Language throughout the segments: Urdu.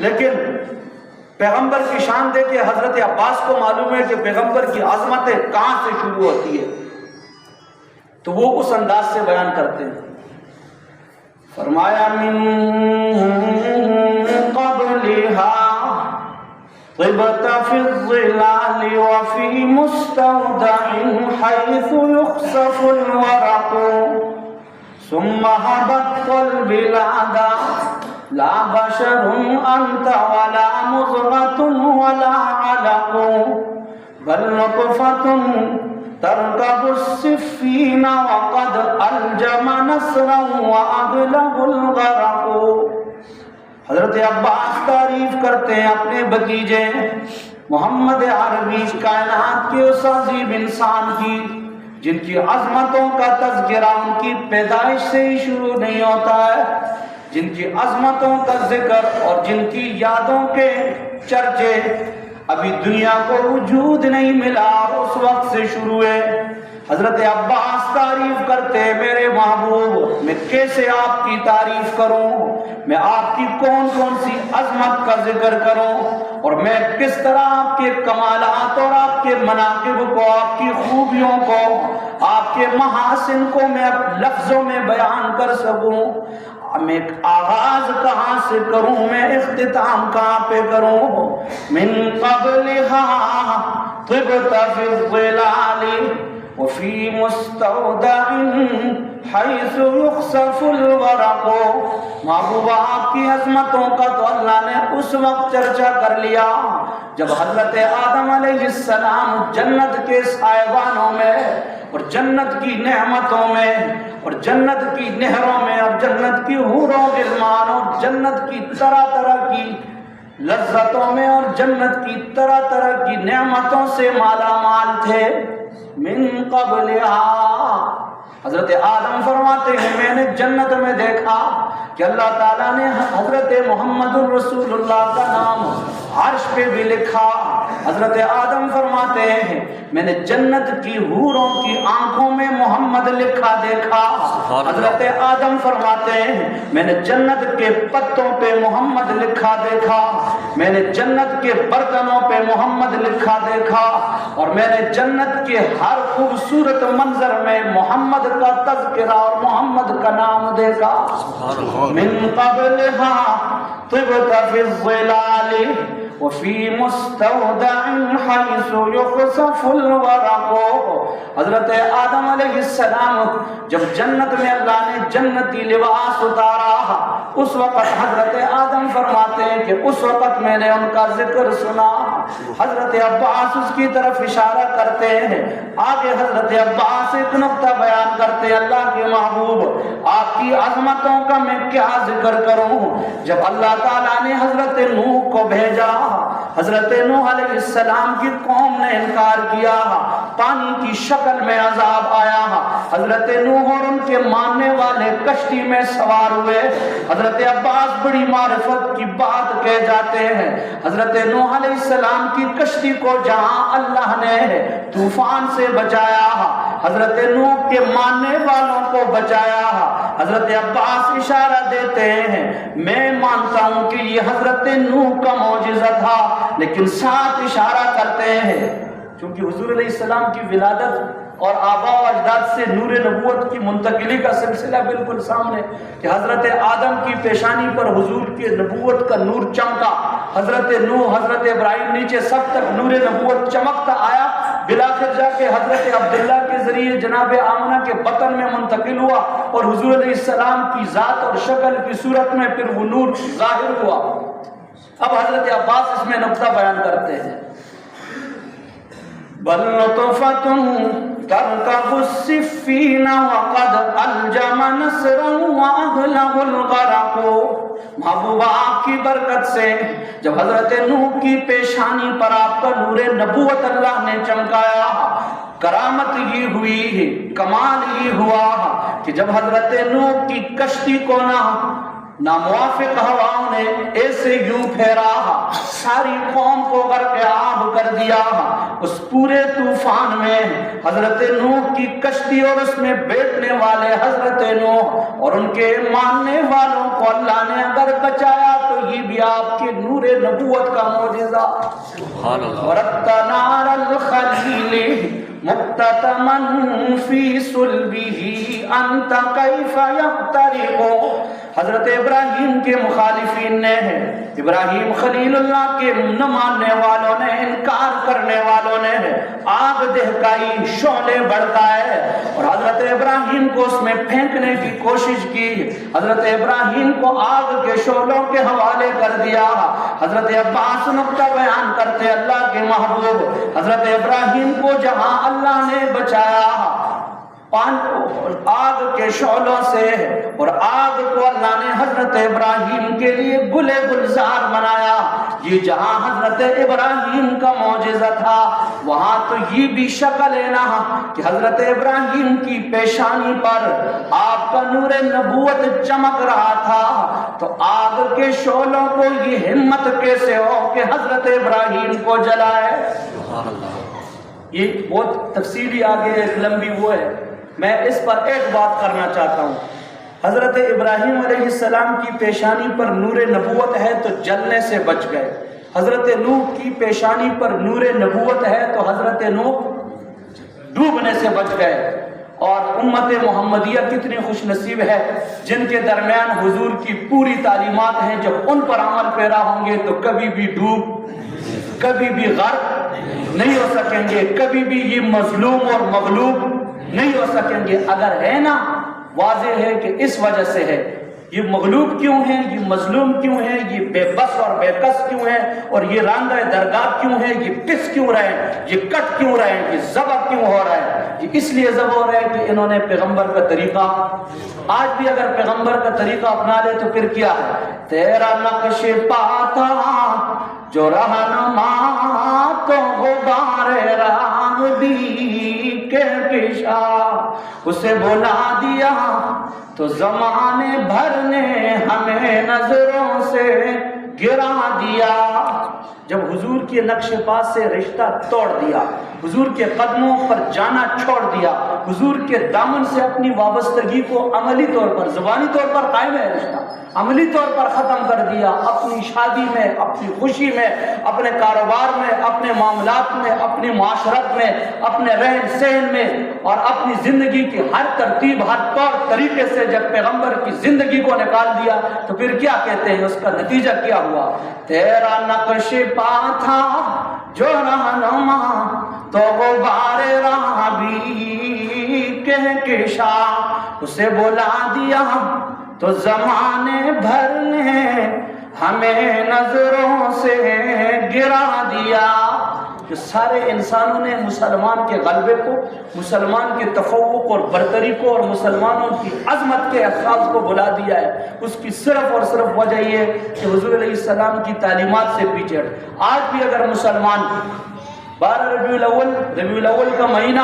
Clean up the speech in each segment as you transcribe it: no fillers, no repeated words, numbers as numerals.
لیکن پیغمبر کی شان دے کے حضرت عباس کو معلوم ہے کہ پیغمبر کی عظمتیں کہاں سے شروع ہوتی ہے، تو وہ اس انداز سے بیان کرتے ہیں. فرمایا من قبلها طبت في الظلال وفي مستودع حيث يخسف الورق ثم هبطت البلاد لا بشر أنت ولا مضغة ولا علق بل نطفة تركب السفين وقد ألجم نصرا وأبلغ الغرق. حضرت عباس تعریف کرتے ہیں اپنے بھتیجے محمد عربی کائنات کے اس عظیم انسان کی جن کی عظمتوں کا تذکرہ ان کی پیدائش سے ہی شروع نہیں ہوتا ہے، جن کی عظمتوں کا ذکر اور جن کی یادوں کے چرچے ابھی دنیا کو وجود نہیں ملا اس وقت سے شروع ہے. حضرت عباس تعریف کرتے میرے محبوب میں کیسے آپ کی تعریف کروں، میں آپ کی کون کون سی عظمت کا ذکر کروں، اور میں کس طرح آپ کے کمالات اور آپ کے مناقب کو، آپ کی خوبیوں کو، آپ کے محاسن کو میں لفظوں میں بیان کر سکوں. میں آغاز کہاں سے کروں، میں اختتام کہاں پہ کروں. من قبلها طبت في الظلال وفي مستودع حيث يخسف الورق. محبوبہ آپ کی عظمتوں کا تو اللہ نے اس وقت چرچا کر لیا جب حضرت آدم علیہ السلام جنت کے سائبانوں میں اور جنت کی نعمتوں میں اور جنت کی نہروں میں اور جنت کی حوروں غلمان اور جنت کی طرح طرح کی لذتوں میں اور جنت کی طرح طرح کی نعمتوں سے مالا مال تھے. من قبلها حضرت آدم فرماتے ہیں میں نے جنت میں دیکھا کہ اللہ تعالیٰ نے حضرت محمد الرسول اللہ کا نام عرش پہ بھی لکھا. حضرت آدم فرماتے ہیں میں نے جنت کی حوروں کی آنکھوں میں محمد لکھا دیکھا. حضرت آدم فرماتے ہیں میں نے جنت کے پتوں پہ محمد لکھا دیکھا، میں نے جنت کے برتنوں پہ محمد لکھا دیکھا، اور میں نے جنت کے ہر خوبصورت منظر میں محمد کا تذکرہ اور محمد کا نام دیکھا. من قبلها طبت في الظلال وفي مستودع حيث يخسف الورق. حضرت آدم علیہ السلام جب جنت میں اللہ نے جنتی لباس اتارا اس وقت حضرت آدم فرماتے ہیں کہ اس وقت میں نے ان کا ذکر سنا. حضرت عباس اس کی طرف اشارہ کرتے ہیں. آگے حضرت عباس ایک نقطہ بیان کرتے ہیں اللہ کے محبوب آپ کی عظمتوں کا میں کیا ذکر کروں. جب اللہ تعالیٰ نے حضرت نوح کو بھیجا، حضرت نوح علیہ السلام کی قوم نے انکار کیا، پانی کی شکل میں عذاب آیا، حضرت نوح اور ان کے ماننے والے کشتی میں سوار ہوئے. حضرت عباس بڑی معرفت کی بات کہہ جاتے ہیں حضرت نوح علیہ السلام کی کشتی کو جہاں اللہ نے طوفان سے بچایا، حضرت نوح کے ماننے والوں کو بچایا. حضرت عباس اشارہ دیتے ہیں میں مانتا ہوں کہ یہ حضرت نوح کا معجزہ تھا، لیکن ساتھ اشارہ کرتے ہیں چونکہ حضور علیہ السلام کی ولادت اور آباء و اجداد سے نور نبوت کی منتقلی کا سلسلہ بالکل سامنے کہ حضرت آدم کی پیشانی پر حضور کے نبوت کا نور چمکا، حضرت نوح حضرت ابراہیم نیچے سب تک نور نبوت چمکتا آیا، بلاخر جا کے حضرت عبداللہ کے ذریعے جناب آمنہ کے بطن میں منتقل ہوا اور حضور علیہ السلام کی ذات اور شکل کی صورت میں پھر وہ نور ظاہر ہوا. اب حضرت عباس اس میں نقطہ بیان کرتے ہیں بل نطفۃ ترکب السفین وقد الجم نصرا واغلب الغرق. محبوبہ آپ کی برکت سے جب حضرت نوح کی پیشانی پر آپ کا نور نبوت اللہ نے چمکایا، کرامت یہ ہوئی، کمال یہ ہوا کہ جب حضرت نوح کی کشتی کو ناموافق ہواؤں نے ایسے یوں پھیرا ساری قوم کو غرق آب کر دیا۔ اس پورے طوفان میں حضرت نوح کی کشتی اور اس میں بیٹھنے والے حضرت نوح اور ان کے ماننے والوں کو اللہ نے اگر بچایا تو یہ بھی آپ کے نور نبوت کا معجزہ۔ وَرَبَّ نَارَ الْخَلِيلِ مُقْتَتَمًا فِي صُلْبِهِ أَنْتَ كَيْفَ يَقْتَرِقُ۔ حضرت ابراہیم کے مخالفین نے ابراہیم خلیل اللہ کے نہ ماننے والوں نے، انکار کرنے والوں نے آگ دہکائی، شعلے بڑھائے اور حضرت ابراہیم کو اس میں پھینکنے کی کوشش کی۔ حضرت ابراہیم کو آگ کے شعلوں کے حوالے کر دیا۔ حضرت عباس نقطہ بیان کرتے اللہ کے محبوب حضرت ابراہیم کو جہاں اللہ نے بچایا آگ کے شعلوں سے، اور آگ کو اللہ نے حضرت ابراہیم کے لیے گلے گلزار بنایا۔ یہ جہاں حضرت ابراہیم کا معجزہ تھا وہاں تو یہ بھی شکل ہے نا کہ حضرت ابراہیم کی پیشانی پر آپ کا نور نبوت چمک رہا تھا، تو آگ کے شعلوں کو یہ ہمت کیسے ہو کہ حضرت ابراہیم کو جلائے۔ یہ بہت تفصیلی آگے ایک لمبی وہ ہے، میں اس پر ایک بات کرنا چاہتا ہوں۔ حضرت ابراہیم علیہ السلام کی پیشانی پر نور نبوت ہے تو جلنے سے بچ گئے، حضرت نوح کی پیشانی پر نور نبوت ہے تو حضرت نوح ڈوبنے سے بچ گئے۔ اور امت محمدیہ کتنی خوش نصیب ہے جن کے درمیان حضور کی پوری تعلیمات ہیں، جب ان پر عمل پیرا ہوں گے تو کبھی بھی ڈوب، کبھی بھی غرق نہیں ہو سکیں گے، کبھی بھی یہ مظلوم اور مغلوب نہیں ہو سکیں گے۔ اگر ہے نا، واضح ہے کہ اس وجہ سے ہے۔ یہ مغلوب کیوں ہیں، یہ مظلوم کیوں ہیں، یہ بے بس اور بے کس کیوں ہیں، اور یہ راندہ درگاہ کیوں ہیں، یہ پس کیوں رہے ہیں، یہ کٹ کیوں رہے ہیں، یہ ذبح کیوں ہو رہا ہے؟ یہ اس لیے ذبح ہو رہا ہے کہ انہوں نے پیغمبر کا طریقہ، آج بھی اگر پیغمبر کا طریقہ اپنا لے تو پھر کیا ہے؟ تیرا نقش پاتا جو رہنما تو غبار راہ بھی کے کشا، اسے بلا دیا تو زمانے بھر نے ہمیں نظروں سے گرا دیا۔ جب حضور کے نقش پاس سے رشتہ توڑ دیا، حضور کے قدموں پر جانا چھوڑ دیا، حضور کے دامن سے اپنی وابستگی کو عملی طور پر، زبانی طور پر قائم ہے رشتہ، عملی طور پر ختم کر دیا، اپنی شادی میں، اپنی خوشی میں، اپنے کاروبار میں، اپنے معاملات میں، اپنی معاشرت میں، اپنے رہن سہن میں، اور اپنی زندگی کی ہر ترتیب، ہر طور طریقے سے جب پیغمبر کی زندگی کو نکال دیا تو پھر کیا کہتے ہیں؟ اس کا نتیجہ کیا ہوا؟ تیرا نقش پا تھا جو رہنما تو غبار راہ بھی کہکشا، اسے بلا دیا تو زمانے بھر نے ہمیں نظروں سے گرا دیا۔ کہ سارے انسانوں نے مسلمان کے غلبے کو، مسلمان کے تفوق اور برتری کو، اور مسلمانوں کی عظمت کے احساس کو بلا دیا ہے۔ اس کی صرف اور صرف وجہ یہ کہ حضور علیہ السلام کی تعلیمات سے پیچھے ہٹ۔ آج بھی اگر مسلمان 12 ربیع الاول کا مہینہ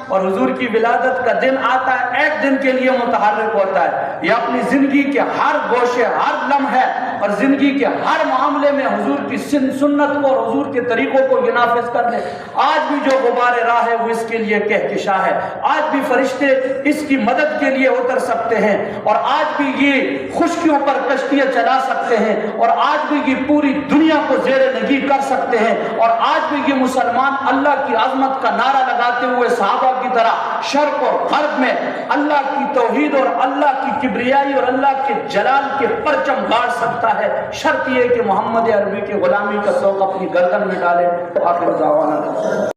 اور حضور کی ولادت کا دن آتا ہے، ایک دن کے لیے متحرک ہوتا ہے، یا اپنی زندگی کے ہر گوشے، ہر لمحے اور زندگی کے ہر معاملے میں حضور کی سنت کو اور حضور کے طریقوں کو یہ نافذ کر لے، آج بھی جو غبار راہ ہے وہ اس کے لیے کہکشا ہے۔ آج بھی فرشتے اس کی مدد کے لیے اتر سکتے ہیں، اور آج بھی یہ خشکیوں پر کشتیاں چلا سکتے ہیں، اور آج بھی یہ پوری دنیا کو زیر نگی کر سکتے ہیں، اور آج بھی یہ مسلمان اللہ کی عظمت کا نعرہ لگاتے ہوئے صحابہ کی طرح شرق اور غرب میں اللہ کی توحید اور اللہ کی کبریائی اور اللہ کے جلال کے پرچم گاڑ سکتا ہے۔ شرط یہ کہ محمد عربی کی غلامی کا طوق اپنی گردن میں ڈالے۔ آخر دعوانا